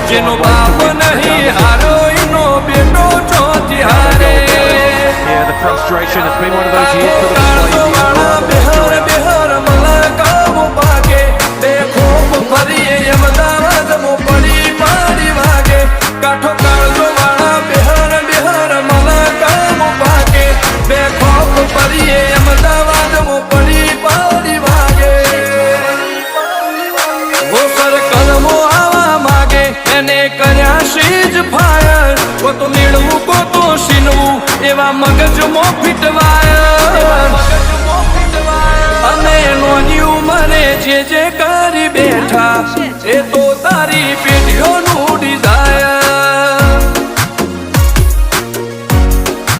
જેનો બાપ નહીં હારો એનો બેટો ચોથી હારે. Yeah, the frustration has been one of those years for the બેહર બેહર મલકાવો ભાગે બે ખોપ ફરીએ અમદાવાદ મો પડી પાડી વાગે. કાઠો કાળજો વાળા બેહર બેહર મલકાવો ભાગે બે ખોપ ફરીએ અમદાવાદ મો પડી પાડી વાગે. વો સર્કલમો આવા માગે એને કર્યા સીજ ફાયર. કો તો નીળવું કો તો સીનવું એવા મગજમાં ફીટવાયર. અને નોની ઉંમરે જે કરી બેઠા એ તો તારી